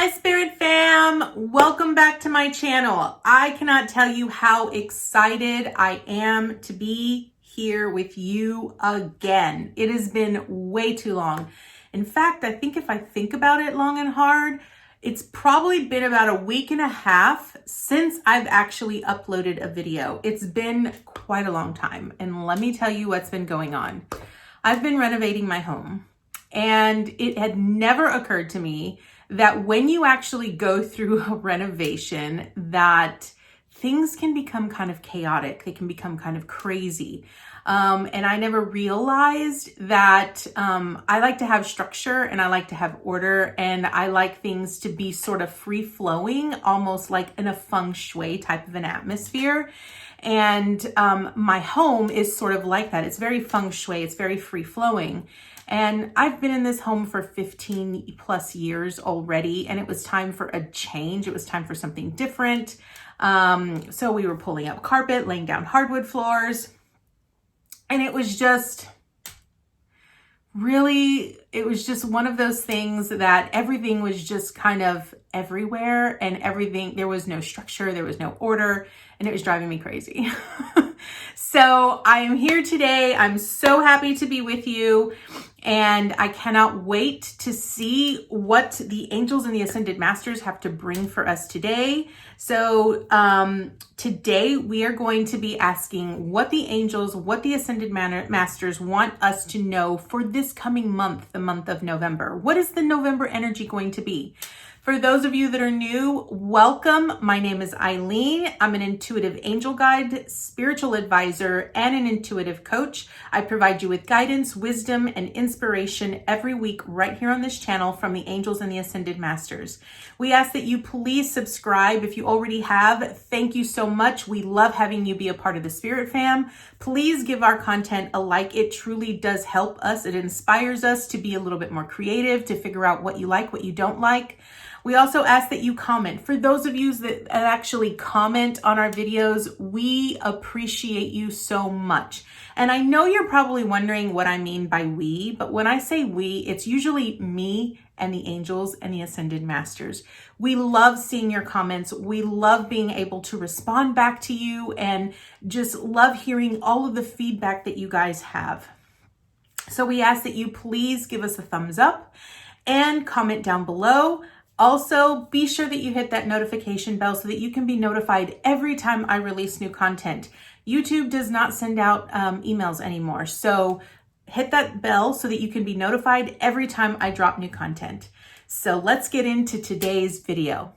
Hi Spirit Fam, welcome back to my channel. I cannot tell you how excited I am to be here with you again. It has been way too long. In fact, I think if I think about it long and hard, it's probably been about a week and a half since I've actually uploaded a video. It's been quite a long time, and let me tell you what's been going on. I've been renovating my home, and it had never occurred to me that when you actually go through a renovation, that things can become kind of chaotic. They can become kind of crazy. And I never realized that I like to have structure and I like to have order, and I like things to be sort of free flowing, almost like in a feng shui type of an atmosphere. And my home is sort of like that. It's very feng shui. It's very free flowing. And I've been in this home for 15 plus years already, and it was time for a change. It was time for something different. So we were pulling up carpet, laying down hardwood floors, and it was just really, it was just one of those things that everything was just kind of everywhere, and everything, there was no structure, there was no order, and it was driving me crazy. So I am here today. I'm so happy to be with you, and I cannot wait to see what the angels and the ascended masters have to bring for us today. So today we are going to be asking what the angels, what the ascended masters want us to know for this coming month, the month of November. What is the November energy going to be? For those of you that are new, welcome. My name is Eileen. I'm an intuitive angel guide, spiritual advisor, and an intuitive coach. I provide you with guidance, wisdom, and inspiration every week right here on this channel from the angels and the ascended masters. We ask that you please subscribe if you already have. Thank you so much. We love having you be a part of the Spirit Fam. Please give our content a like. It truly does help us. It inspires us to be a little bit more creative, to figure out what you like, what you don't like. We also ask that you comment. For those of you that actually comment on our videos, we appreciate you so much. And I know you're probably wondering what I mean by we, but when I say we, it's usually me and the angels and the ascended masters. We love seeing your comments. We love being able to respond back to you, and just love hearing all of the feedback that you guys have. So we ask that you please give us a thumbs up and comment down below. Also, be sure that you hit that notification bell so that you can be notified every time I release new content. YouTube does not send out emails anymore, so hit that bell so that you can be notified every time I drop new content. So let's get into today's video.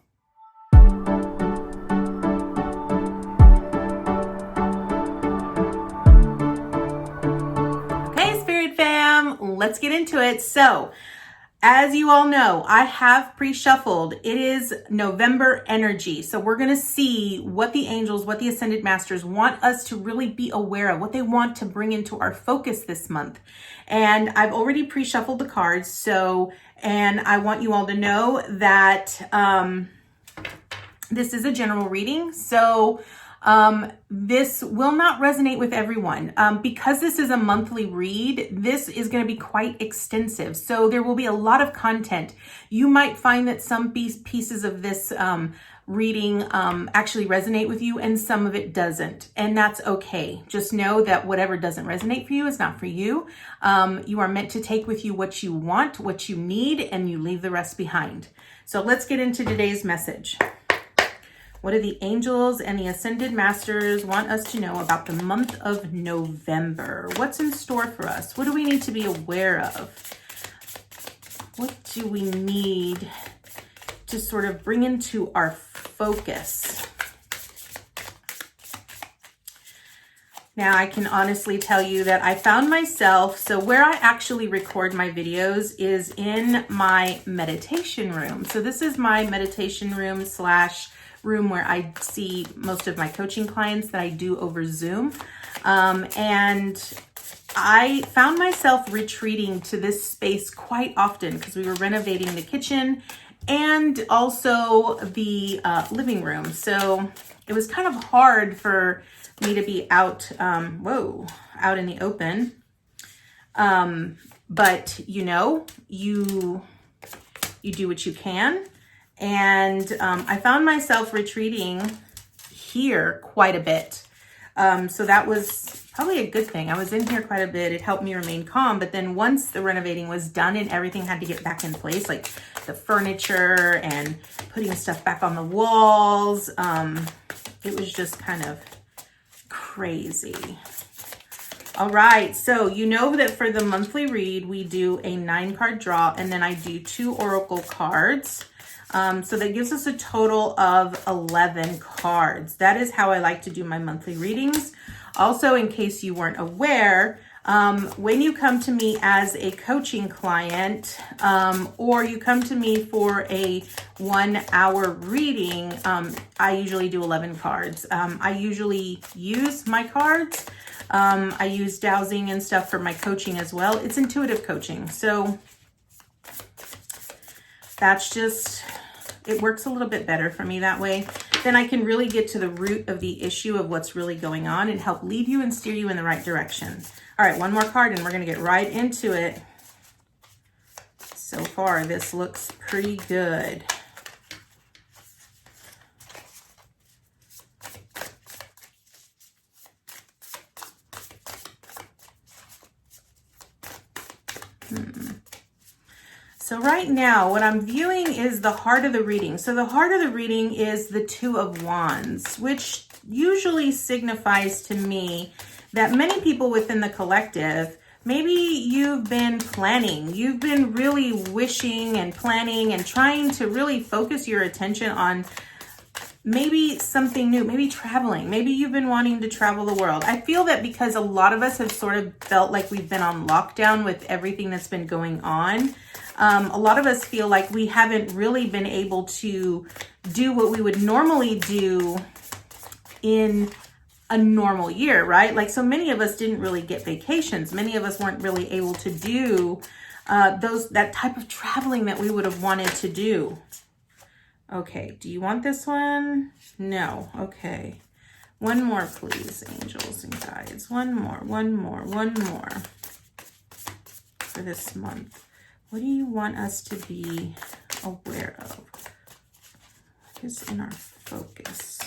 Okay, Spirit Fam, let's get into it. So, as you all know, I have pre-shuffled. It is November energy. So we're going to see what the angels, what the ascended masters want us to really be aware of, what they want to bring into our focus this month. And I've already pre-shuffled the cards. So, and I want you all to know that this is a general reading. So this will not resonate with everyone. Because this is a monthly read, this is going to be quite extensive. So there will be a lot of content. You might find that some pieces of this reading actually resonate with you, and some of it doesn't. And that's okay. Just know that whatever doesn't resonate for you is not for you. You are meant to take with you what you want, what you need, and you leave the rest behind. So let's get into today's message. What do the angels and the ascended masters want us to know about the month of November? What's in store for us? What do we need to be aware of? What do we need to sort of bring into our focus? Now, I can honestly tell you that I found myself, so where I actually record my videos is in my meditation room. So this is my meditation room / room where I see most of my coaching clients that I do over Zoom. And I found myself retreating to this space quite often because we were renovating the kitchen and also the living room. So it was kind of hard for me to be out, out in the open. But you know, you do what you can. And I found myself retreating here quite a bit. So that was probably a good thing. I was in here quite a bit. It helped me remain calm. But then once the renovating was done and everything had to get back in place, like the furniture and putting stuff back on the walls, it was just kind of crazy. All right, so you know that for the monthly read, we do a 9-card draw, and then I do 2 oracle cards. So that gives us a total of 11 cards. That is how I like to do my monthly readings. Also, in case you weren't aware, when you come to me as a coaching client, or you come to me for a 1-hour reading, I usually do 11 cards. I usually use my cards. I use dowsing and stuff for my coaching as well. It's intuitive coaching. So that's just, it works a little bit better for me that way. Then I can really get to the root of the issue of what's really going on and help lead you and steer you in the right direction. All right, one more card and we're going to get right into it. So far, this looks pretty good. So right now, what I'm viewing is the heart of the reading. So the heart of the reading is the 2 of Wands, which usually signifies to me that many people within the collective, maybe you've been planning, you've been really wishing and planning and trying to really focus your attention on maybe something new, maybe traveling. Maybe you've been wanting to travel the world. I feel that because a lot of us have sort of felt like we've been on lockdown with everything that's been going on. A lot of us feel like we haven't really been able to do what we would normally do in a normal year, right? Like, so many of us didn't really get vacations. Many of us weren't really able to do that type of traveling that we would have wanted to do. Okay, do you want this one? No, okay. One more, please, angels and guides. One more for this month. What do you want us to be aware of? What is in our focus?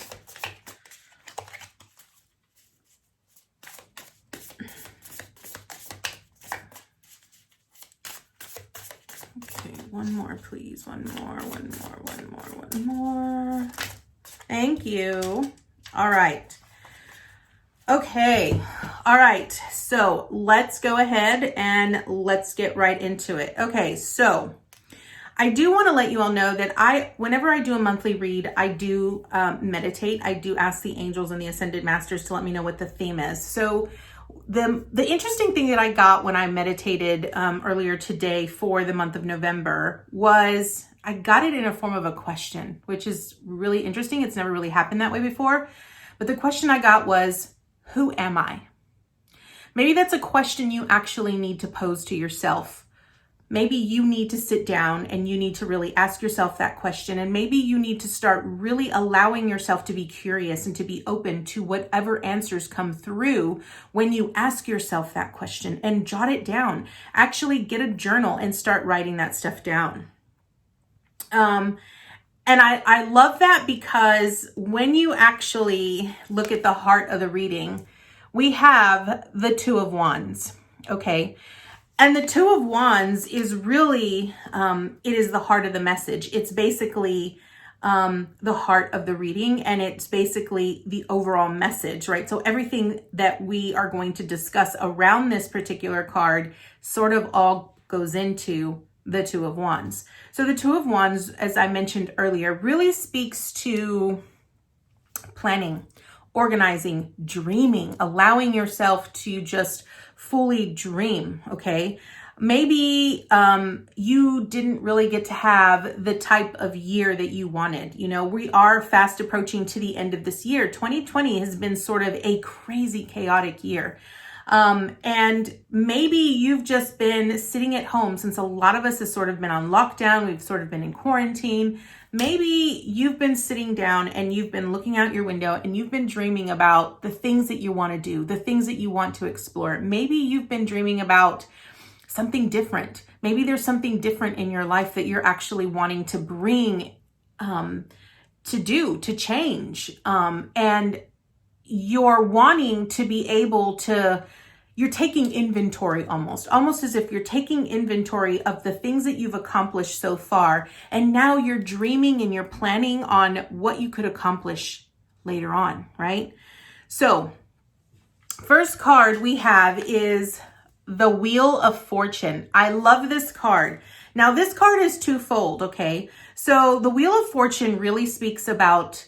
Okay, one more, please. One more. Thank you. All right. Okay. All right. So let's go ahead and let's get right into it. Okay. So I do want to let you all know that whenever I do a monthly read, I do meditate. I do ask the angels and the ascended masters to let me know what the theme is. So the interesting thing that I got when I meditated earlier today for the month of November was I got it in a form of a question, which is really interesting. It's never really happened that way before. But the question I got was, who am I? Maybe that's a question you actually need to pose to yourself. Maybe you need to sit down and you need to really ask yourself that question. And maybe you need to start really allowing yourself to be curious and to be open to whatever answers come through when you ask yourself that question, and jot it down. Actually get a journal and start writing that stuff down. And I love that, because when you actually look at the heart of the reading, we have the 2 of Wands, okay? And the 2 of Wands is really, it is the heart of the message. It's basically the heart of the reading, and it's basically the overall message, right? So everything that we are going to discuss around this particular card sort of all goes into the 2 of Wands. So the 2 of Wands, as I mentioned earlier, really speaks to planning, organizing, dreaming, allowing yourself to just fully dream, okay? Maybe you didn't really get to have the type of year that you wanted. You know, we are fast approaching to the end of this year. 2020 has been sort of a crazy, chaotic year. And maybe you've just been sitting at home, since a lot of us have sort of been on lockdown. We've sort of been in quarantine. Maybe you've been sitting down and you've been looking out your window and you've been dreaming about the things that you want to do, the things that you want to explore. Maybe you've been dreaming about something different. Maybe there's something different in your life that you're actually wanting to bring to change. And you're wanting to be able to, you're taking inventory almost as if you're taking inventory of the things that you've accomplished so far. And now you're dreaming and you're planning on what you could accomplish later on, right? So first card we have is the Wheel of Fortune. I love this card. Now this card is twofold, okay? So the Wheel of Fortune really speaks about,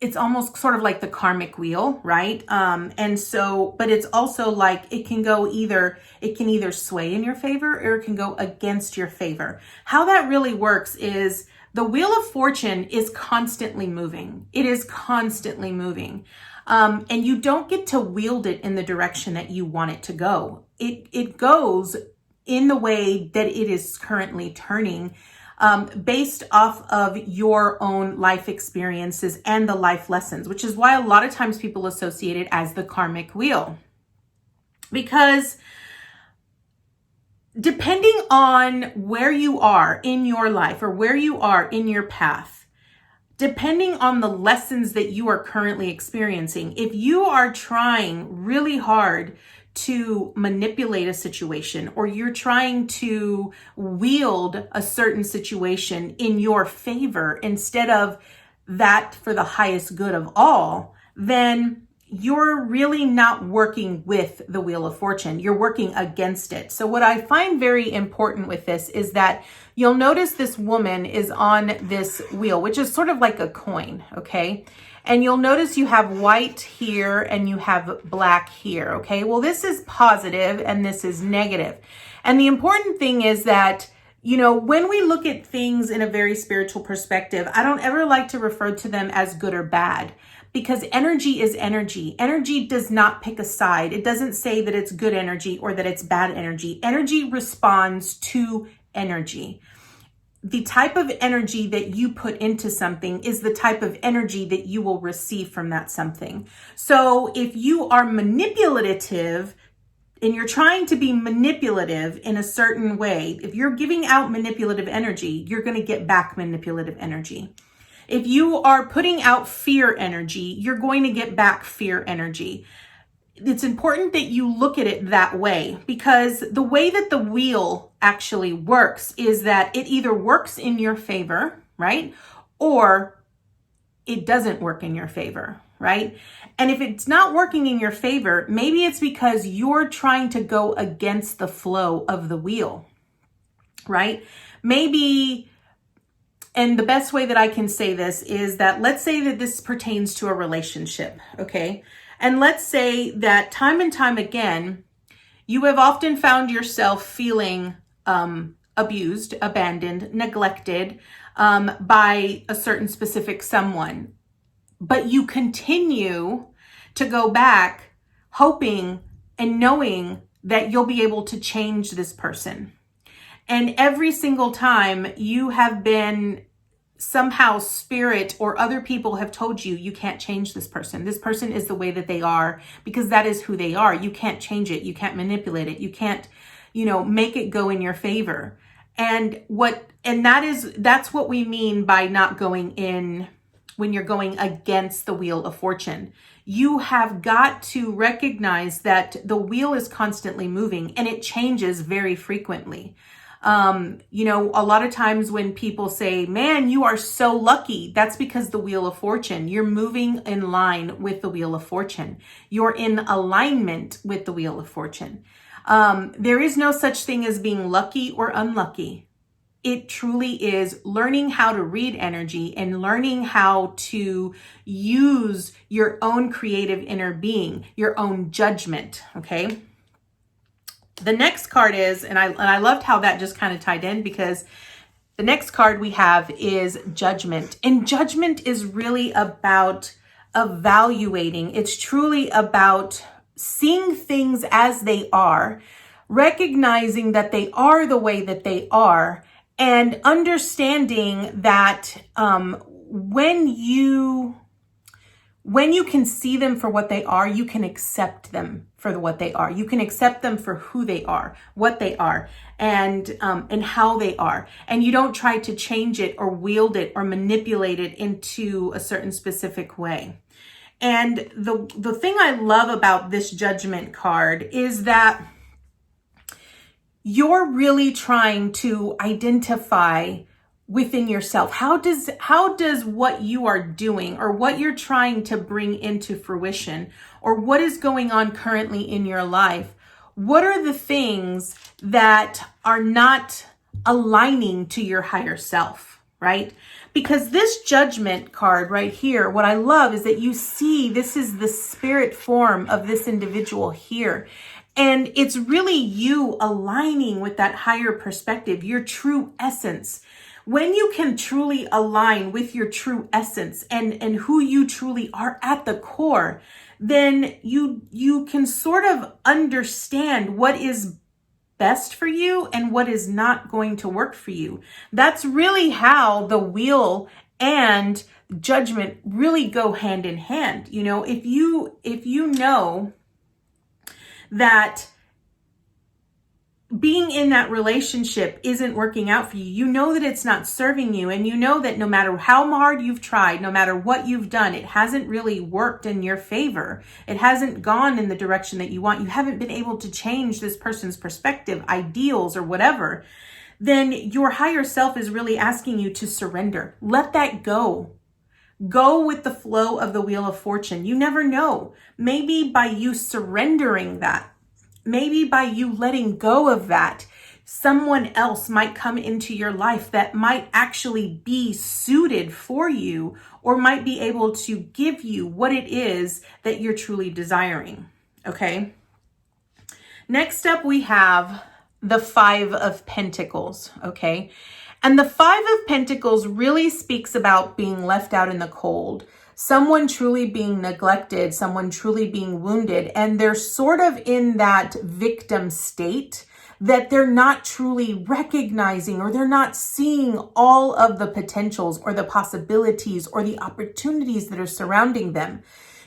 it's almost sort of like the karmic wheel, right? And so, but it's also like it can either sway in your favor or it can go against your favor. How that really works is the Wheel of Fortune is constantly moving. It is constantly moving. And you don't get to wield it in the direction that you want it to go. It goes in the way that it is currently turning, based off of your own life experiences and the life lessons, which is why a lot of times people associate it as the karmic wheel. Because depending on where you are in your life or where you are in your path, depending on the lessons that you are currently experiencing, if you are trying really hard to manipulate a situation, or you're trying to wield a certain situation in your favor instead of that for the highest good of all, then you're really not working with the Wheel of Fortune. You're working against it. So what I find very important with this is that you'll notice this woman is on this wheel, which is sort of like a coin, okay? And you'll notice you have white here and you have black here, okay? Well, this is positive and this is negative. And the important thing is that, you know, when we look at things in a very spiritual perspective, I don't ever like to refer to them as good or bad, because energy is energy. Energy does not pick a side. It doesn't say that it's good energy or that it's bad energy. Energy responds to energy. The type of energy that you put into something is the type of energy that you will receive from that something. So if you are manipulative and you're trying to be manipulative in a certain way, if you're giving out manipulative energy, you're going to get back manipulative energy. If you are putting out fear energy, you're going to get back fear energy. It's important that you look at it that way, because the way that the wheel actually works is that it either works in your favor, right? Or it doesn't work in your favor, right? And if it's not working in your favor, maybe it's because you're trying to go against the flow of the wheel, right? Maybe, and the best way that I can say this is that, let's say that this pertains to a relationship, okay? And let's say that time and time again, you have often found yourself feeling abused, abandoned, neglected by a certain specific someone. But you continue to go back hoping and knowing that you'll be able to change this person. And every single time you have been somehow spirit or other people have told you, you can't change this person. This person is the way that they are because that is who they are. You can't change it. You can't manipulate it. You can't, make it go in your favor. And that's what we mean by not going in when you're going against the Wheel of Fortune. You have got to recognize that the wheel is constantly moving and it changes very frequently. A lot of times when people say, man, you are so lucky, that's because the Wheel of Fortune, you're moving in line with the Wheel of Fortune. You're in alignment with the Wheel of Fortune. There is no such thing as being lucky or unlucky. It truly is learning how to read energy and learning how to use your own creative inner being, your own judgment. Okay. The next card is, and I loved how that just kind of tied in, because the next card we have is Judgment. And Judgment is really about evaluating. It's truly about seeing things as they are, recognizing that they are the way that they are, and understanding that when you When you can see them for what they are, you can accept them for what they are. You can accept them for who they are, what they are, and how they are. And you don't try to change it or wield it or manipulate it into a certain specific way. And the thing I love about this Judgment card is that you're really trying to identify within yourself. How does what you are doing or what you're trying to bring into fruition or what is going on currently in your life, what are the things that are not aligning to your higher self, right? Because this Judgment card right here, what I love is that you see this is the spirit form of this individual here. And it's really you aligning with that higher perspective, your true essence. When you can truly align with your true essence and who you truly are at the core, then you can sort of understand what is best for you and what is not going to work for you. That's really how the wheel and Judgment really go hand in hand. You know, if you know that being in that relationship isn't working out for you, you know that it's not serving you, and you know that no matter how hard you've tried, no matter what you've done, it hasn't really worked in your favor. It hasn't gone in the direction that you want. You haven't been able to change this person's perspective, ideals, or whatever. Then your higher self is really asking you to surrender. Let that go. Go with the flow of the Wheel of Fortune. You never know. Maybe by you surrendering that, maybe by you letting go of that, someone else might come into your life that might actually be suited for you or might be able to give you what it is that you're truly desiring. Okay. Next up, we have the Five of Pentacles. Okay. And the Five of Pentacles really speaks about being left out in the cold. Someone truly being neglected, someone truly being wounded, and they're sort of in that victim state that they're not truly recognizing or they're not seeing all of the potentials or the possibilities or the opportunities that are surrounding them.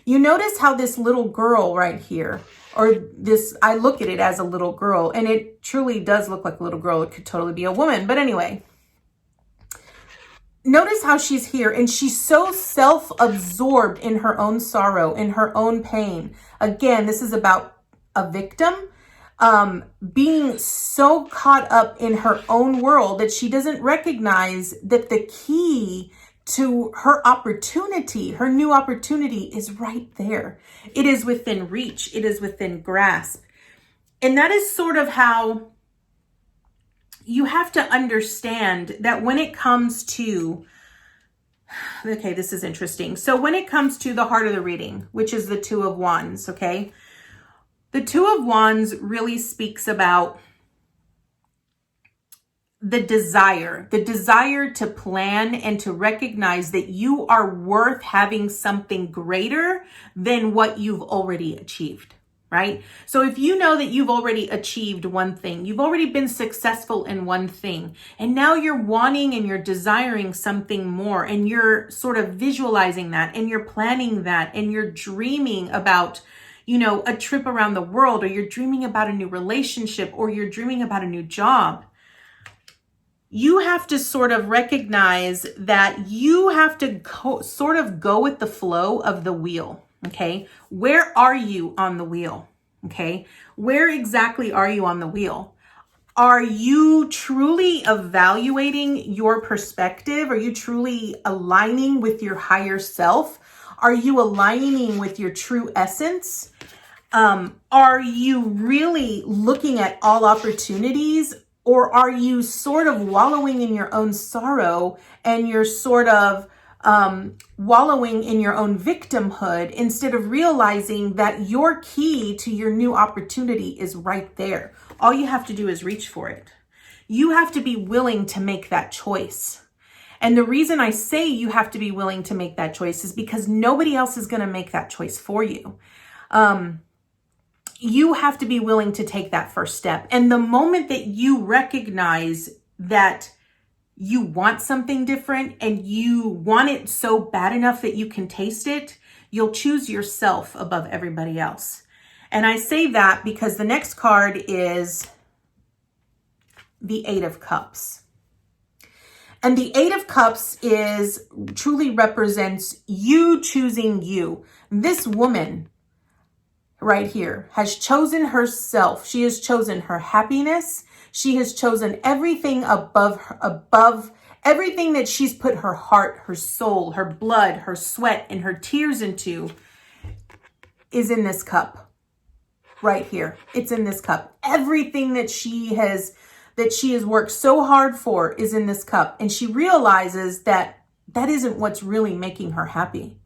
You notice how this little girl right here, or this, I look at it as a little girl, and it truly does look like a little girl. It could totally be a woman, but anyway. Notice how she's here and she's so self-absorbed in her own sorrow, in her own pain. Again, this is about a victim being so caught up in her own world that she doesn't recognize that the key to her opportunity, her new opportunity, is right there. It is within reach. It is within grasp. And that is sort of how you have to understand that when it comes to, okay, this is interesting. So when it comes to the heart of the reading, which is the Two of Wands, okay? The Two of Wands really speaks about the desire to plan and to recognize that you are worth having something greater than what you've already achieved. Right? So if you know that you've already achieved one thing, you've already been successful in one thing, and now you're wanting and you're desiring something more, and you're sort of visualizing that, and you're planning that, and you're dreaming about, you know, a trip around the world, or you're dreaming about a new relationship, or you're dreaming about a new job, you have to sort of recognize that you have to sort of go with the flow of the wheel. Okay, where are you on the wheel? Okay, where exactly are you on the wheel? Are you truly evaluating your perspective? Are you truly aligning with your higher self? Are you aligning with your true essence? Are you really looking at all opportunities? Or are you sort of wallowing in your own sorrow and you're sort of wallowing in your own victimhood instead of realizing that your key to your new opportunity is right there? All you have to do is reach for it. You have to be willing to make that choice. And the reason I say you have to be willing to make that choice is because nobody else is going to make that choice for you. You have to be willing to take that first step. And the moment that you recognize that you want something different and you want it so bad enough that you can taste it, You'll choose yourself above everybody else. And I say that because the next card is the Eight of Cups. And the Eight of Cups truly represents you choosing you. This woman right here has chosen herself. She has chosen her happiness. She has chosen everything above everything that she's put her heart, her soul, her blood, her sweat, and her tears into is in this cup right here. It's in this cup. Everything that she has worked so hard for is in this cup. And she realizes that that isn't what's really making her happy.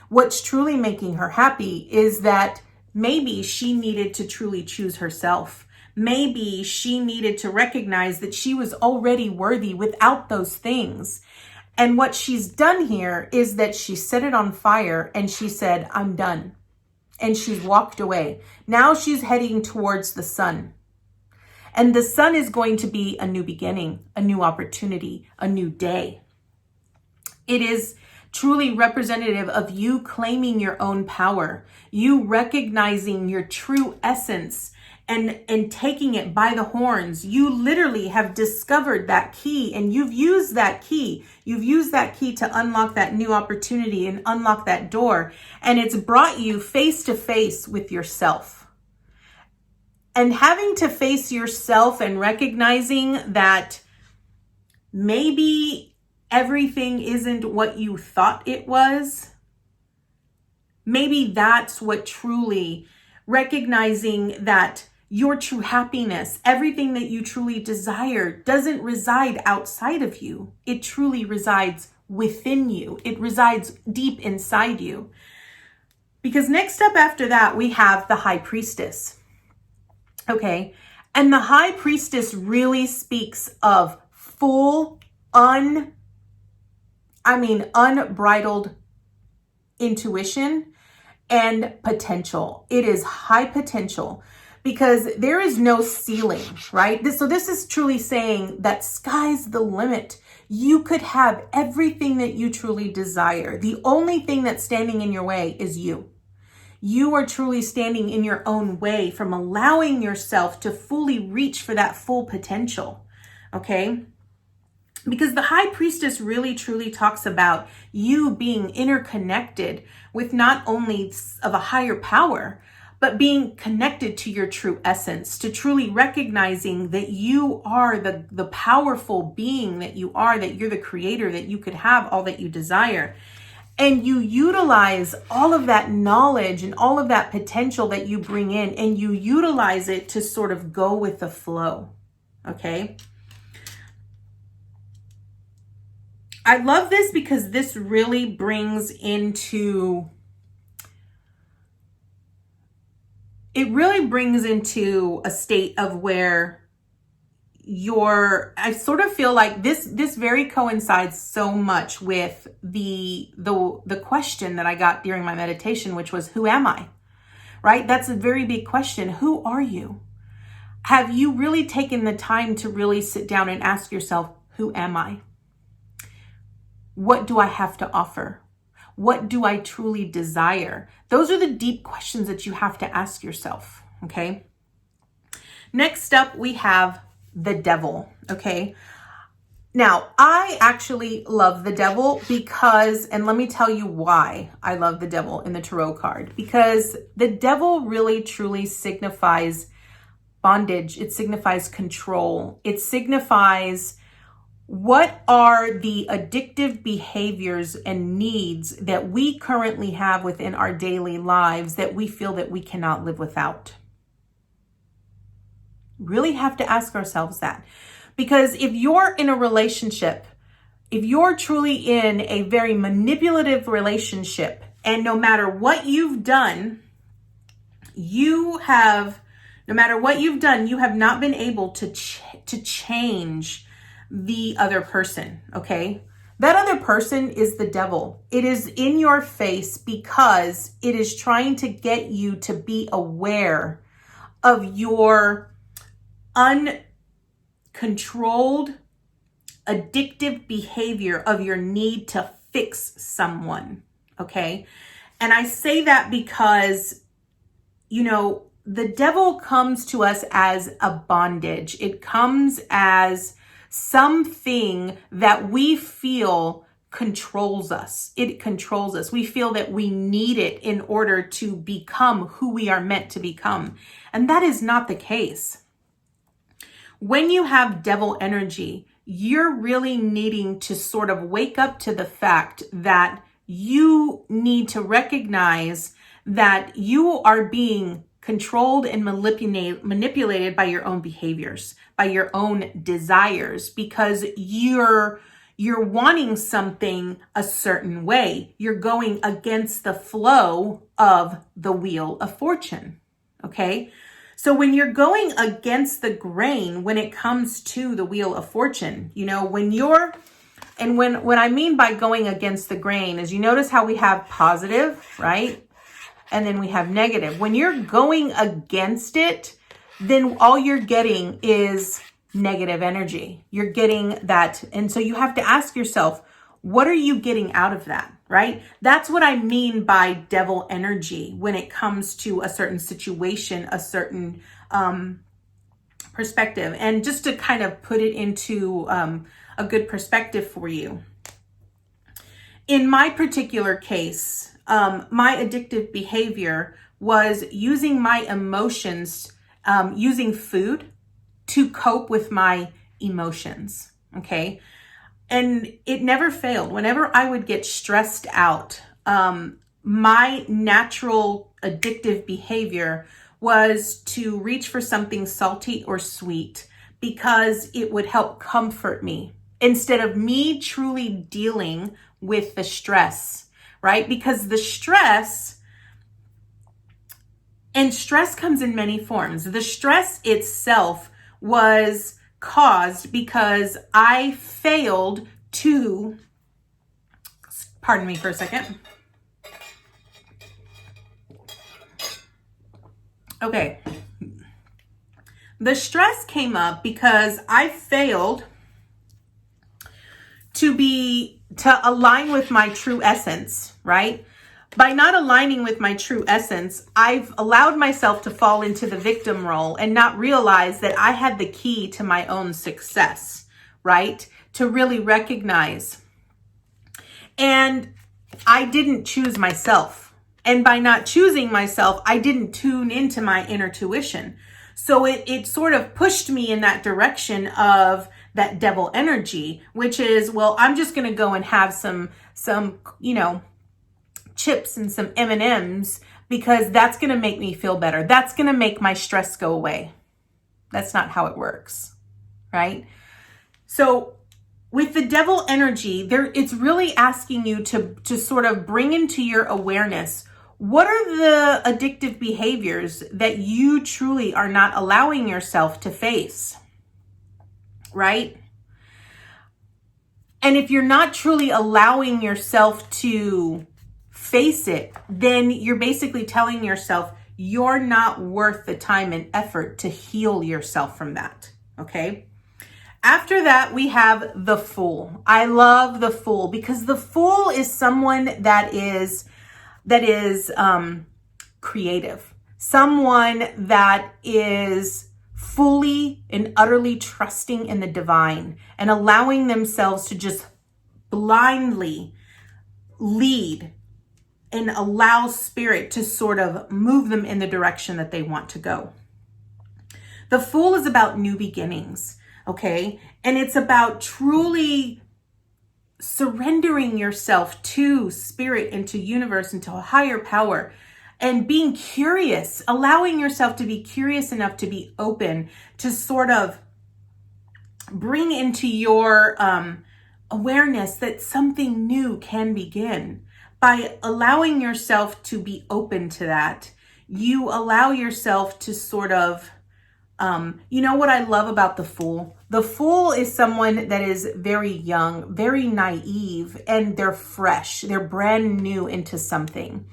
What's truly making her happy is that maybe she needed to truly choose herself. Maybe she needed to recognize that she was already worthy without those things. And what she's done here is that she set it on fire and she said, I'm done. And she's walked away. Now she's heading towards the sun. And the sun is going to be a new beginning, a new opportunity, a new day. It is truly representative of you claiming your own power, you recognizing your true essence and taking it by the horns. You literally have discovered that key and you've used that key. You've used that key to unlock that new opportunity and unlock that door. And it's brought you face to face with yourself. And having to face yourself and recognizing that maybe everything isn't what you thought it was. Maybe that's what truly recognizing that your true happiness, everything that you truly desire, doesn't reside outside of you. It truly resides within you. It resides deep inside you. Because next up after that, we have the High Priestess. Okay. And the High Priestess really speaks of full, unbridled intuition and potential. It is high potential because there is no ceiling, right? So this is truly saying that sky's the limit. You could have everything that you truly desire. The only thing that's standing in your way is you. You are truly standing in your own way from allowing yourself to fully reach for that full potential, okay? Because the High Priestess really truly talks about you being interconnected with not only of a higher power, but being connected to your true essence, to truly recognizing that you are the powerful being that you are, that you're the creator, that you could have all that you desire. And you utilize all of that knowledge and all of that potential that you bring in, and you utilize it to sort of go with the flow, okay? I love this because this really brings into a state of where I sort of feel like this very coincides so much with the question that I got during my meditation, which was, who am I? Right? That's a very big question. Who are you? Have you really taken the time to really sit down and ask yourself, who am I? What do I have to offer? What do I truly desire? Those are the deep questions that you have to ask yourself, okay? Next up, we have the devil, okay? Now, I actually love the devil because, and let me tell you why I love the devil in the tarot card, because the devil really truly signifies bondage. It signifies control. It signifies what are the addictive behaviors and needs that we currently have within our daily lives that we feel that we cannot live without. Really have to ask ourselves that. Because if you're in a relationship, if you're truly in a very manipulative relationship, and no matter what you've done, you have not been able to change the other person, okay? That other person is the devil. It is in your face because it is trying to get you to be aware of your uncontrolled, addictive behavior of your need to fix someone, okay? And I say that because, the devil comes to us as a bondage. It comes as something that we feel controls us. It controls us. We feel that we need it in order to become who we are meant to become. And that is not the case. When you have devil energy, you're really needing to sort of wake up to the fact that you need to recognize that you are being controlled and manipulated by your own behaviors, by your own desires, because you're wanting something a certain way. You're going against the flow of the wheel of fortune. Okay? So when you're going against the grain, when it comes to the wheel of fortune, when I mean by going against the grain is, you notice how we have positive, right? And then we have negative. When you're going against it, then all you're getting is negative energy. You're getting that. And so you have to ask yourself, what are you getting out of that, right? That's what I mean by devil energy when it comes to a certain situation, a certain perspective. And just to kind of put it into a good perspective for you. In my particular case, my addictive behavior was using my emotions, using food to cope with my emotions, okay? And it never failed. Whenever I would get stressed out, my natural addictive behavior was to reach for something salty or sweet because it would help comfort me instead of me truly dealing with the stress, right? Because the stress comes in many forms. The stress itself was caused because I failed to, pardon me for a second. Okay. The stress came up because I failed to align with my true essence, right? By not aligning with my true essence, I've allowed myself to fall into the victim role and not realize that I had the key to my own success, right? To really recognize. And I didn't choose myself. And by not choosing myself, I didn't tune into my inner tuition. So it sort of pushed me in that direction of that devil energy, which is, well, I'm just going to go and have some, chips and some M&Ms because that's going to make me feel better. That's going to make my stress go away. That's not how it works, right? So with the devil energy, it's really asking you to sort of bring into your awareness, what are the addictive behaviors that you truly are not allowing yourself to face, right? And if you're not truly allowing yourself to face it, then you're basically telling yourself you're not worth the time and effort to heal yourself from that, okay? After that, we have the Fool. I love the Fool because the Fool is someone that is creative, someone that is fully and utterly trusting in the divine and allowing themselves to just blindly lead and allow spirit to sort of move them in the direction that they want to go. The Fool is about new beginnings, okay? And it's about truly surrendering yourself to spirit and to universe and to a higher power and being curious, allowing yourself to be curious enough to be open to sort of bring into your awareness that something new can begin. By allowing yourself to be open to that, you allow yourself to sort of, what I love about the Fool? The Fool is someone that is very young, very naive, and they're fresh. They're brand new into something.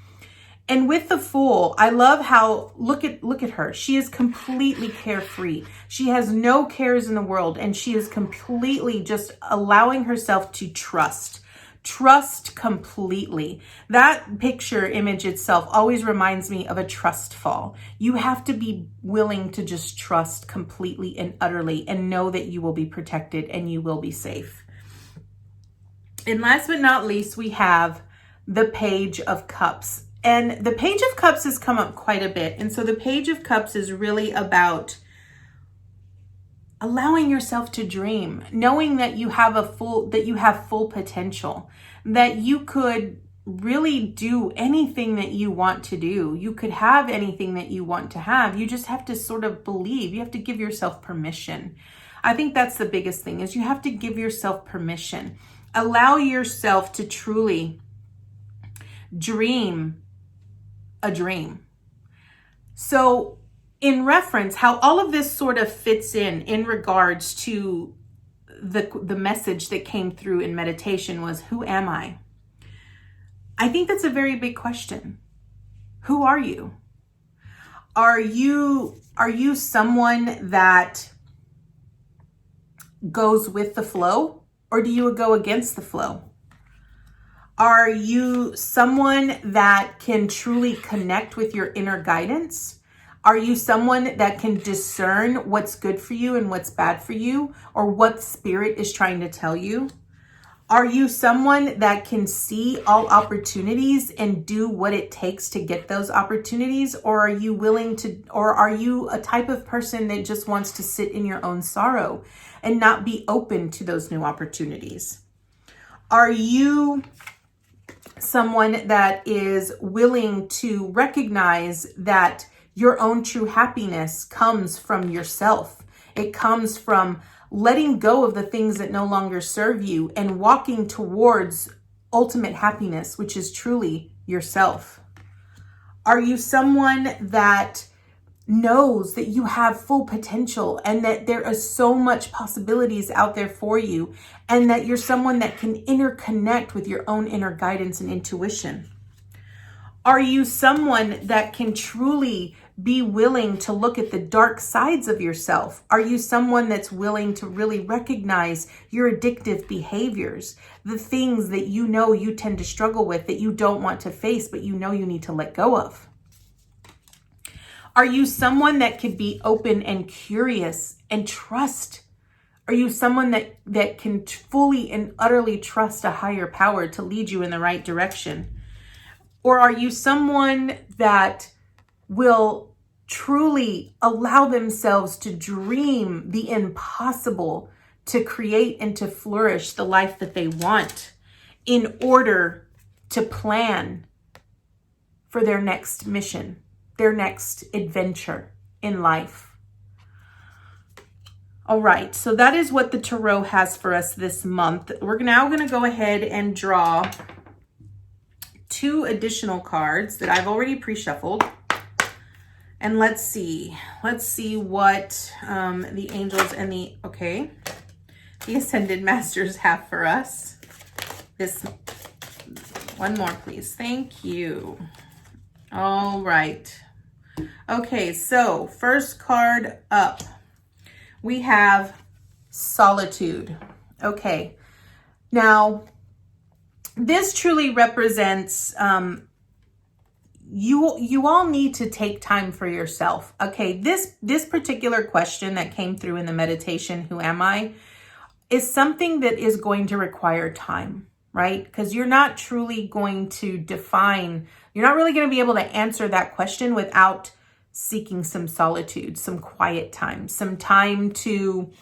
And with the Fool, I love how, look at her. She is completely carefree. She has no cares in the world, and she is completely just allowing herself to trust Trust completely. That picture image itself always reminds me of a trust fall. You have to be willing to just trust completely and utterly and know that you will be protected and you will be safe. And last but not least, we have the Page of Cups. And the Page of Cups has come up quite a bit. And so the Page of Cups is really about allowing yourself to dream, knowing that you have full potential, that you could really do anything that you want to do. You could have anything that you want to have. You just have to sort of believe. You have to give yourself permission. I think that's the biggest thing, is you have to give yourself permission. Allow yourself to truly dream a dream. So in reference, how all of this sort of fits in regards to the message that came through in meditation was, who am I? I think that's a very big question. Who are you? Are you someone that goes with the flow, or do you go against the flow? Are you someone that can truly connect with your inner guidance? Are you someone that can discern what's good for you and what's bad for you, or what spirit is trying to tell you? Are you someone that can see all opportunities and do what it takes to get those opportunities? Or are you a type of person that just wants to sit in your own sorrow and not be open to those new opportunities? Are you someone that is willing to recognize that your own true happiness comes from yourself? It comes from letting go of the things that no longer serve you and walking towards ultimate happiness, which is truly yourself. Are you someone that knows that you have full potential and that there is so much possibilities out there for you, and that you're someone that can interconnect with your own inner guidance and intuition? Are you someone that can truly be willing to look at the dark sides of yourself? Are you someone that's willing to really recognize your addictive behaviors, the things that you know you tend to struggle with, that you don't want to face, but you know you need to let go of? Are you someone that could be open and curious and trust? Are you someone that can fully and utterly trust a higher power to lead you in the right direction? Or are you someone that will truly allow themselves to dream the impossible, to create and to flourish the life that they want in order to plan for their next mission, their next adventure in life? All right, so that is what the Tarot has for us this month. We're now going to go ahead and draw 2 additional cards that I've already pre-shuffled. And let's see what the angels and the Ascended Masters have for us. This one more, please. Thank you. All right. Okay, so first card up, we have Solitude. Okay, now this truly represents you all need to take time for yourself. Okay, this particular question that came through in the meditation, who am I, is something that is going to require time, right? Because you're not truly going to define, you're not really going to be able to answer that question without seeking some solitude, some quiet time, some time to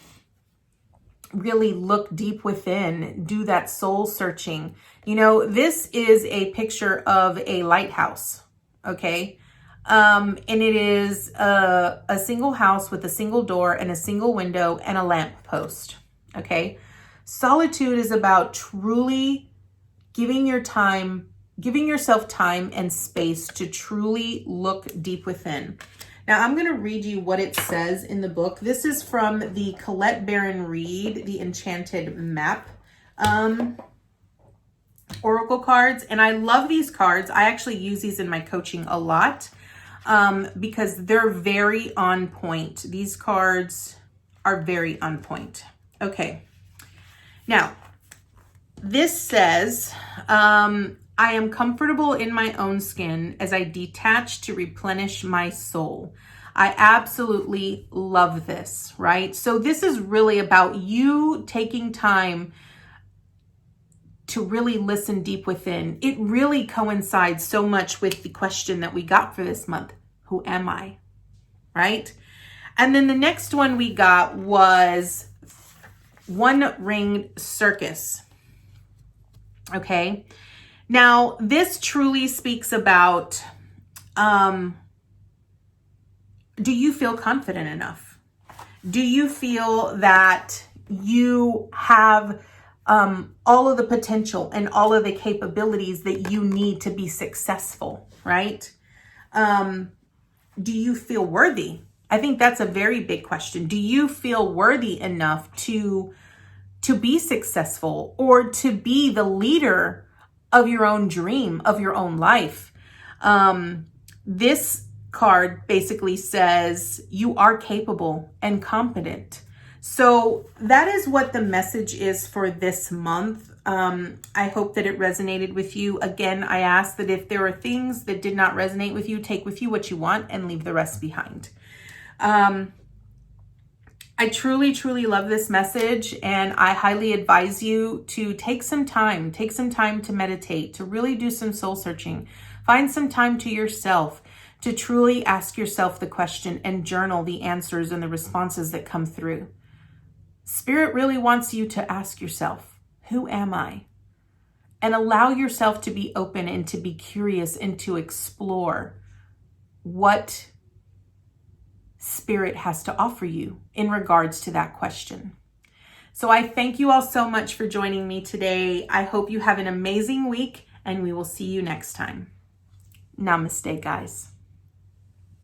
really look deep within, do that soul searching. You know, this is a picture of a lighthouse, okay? And it is a single house with a single door and a single window and a lamp post, okay? Solitude is about truly giving yourself time and space to truly look deep within. Now, I'm going to read you what it says in the book. This is from the Colette Baron Reid, The Enchanted Map Oracle cards. And I love these cards. I actually use these in my coaching a lot because they're very on point. These cards are very on point. Okay. Now, this says, I am comfortable in my own skin as I detach to replenish my soul. I absolutely love this, right? So this is really about you taking time to really listen deep within. It really coincides so much with the question that we got for this month. Who am I? Right? And then the next one we got was One Ringed Circus. Okay. Now, this truly speaks about, do you feel confident enough? Do you feel that you have all of the potential and all of the capabilities that you need to be successful, right? Do you feel worthy? I think that's a very big question. Do you feel worthy enough to be successful or to be the leader of your own dream, of your own life? This card basically says you are capable and competent. So that is what the message is for this month. I hope that it resonated with you. Again, I ask that if there are things that did not resonate with you, take with you what you want and leave the rest behind. I truly, truly love this message, and I highly advise you to take some time to meditate, to really do some soul searching, find some time to yourself, to truly ask yourself the question and journal the answers and the responses that come through. Spirit really wants you to ask yourself, who am I? And allow yourself to be open and to be curious and to explore what Spirit has to offer you in regards to that question. So I thank you all so much for joining me today. I hope you have an amazing week, and we will see you next time. Namaste, guys.